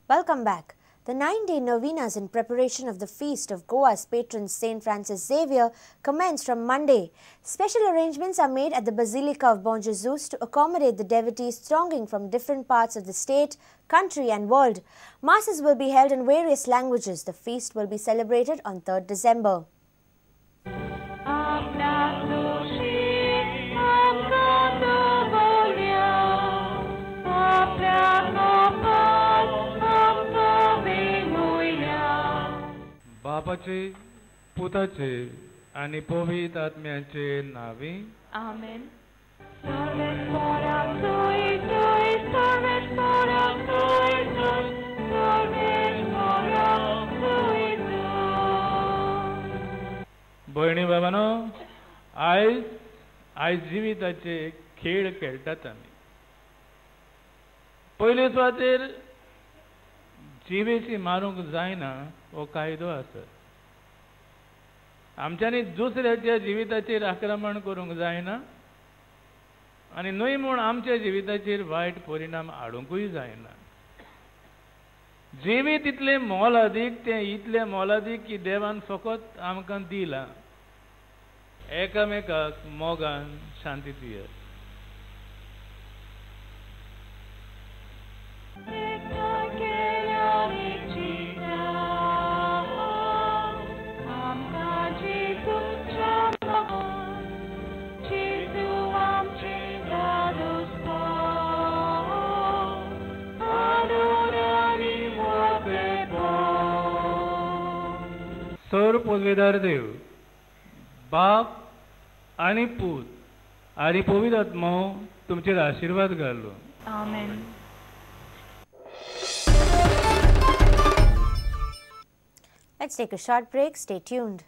Welcome back. The 9-day novenas in preparation of the feast of Goa's patron Saint Francis Xavier commenced from Monday. Special arrangements are made at the Basilica of Bom Jesus to accommodate the devotees thronging from different parts of the state, country and world. Masses will be held in various languages. The feast will be celebrated on 3rd December. बापाचे, पुताचे आणि पवित्र आत्म्याचे नावे आमेन. भयणी बाबांनो, आयज जिविताचे खेळ खेळटात आमी. पयले सुवातेर जिवेची मारूंक जायना हो कायदो आसा. आमच्यांनी दुसऱ्याच्या जिविताचेर आक्रमण करूंक जायना आनी न्हय म्हूण आमच्या जिविताचेर वायट परिणाम हाडूंकूय जायना. जिवीत इतलें मोलादीक, तें इतलें मोलादीक की देवान फकत आमकां दिलां. एकामेकाक मोगान शांती दियात. सर पदवेदार देव, बाप आणि पूत आणि पवित्र आत्मो तुमचेर आशीर्वाद घालो. आमेन. Let's take a short break. Stay tuned.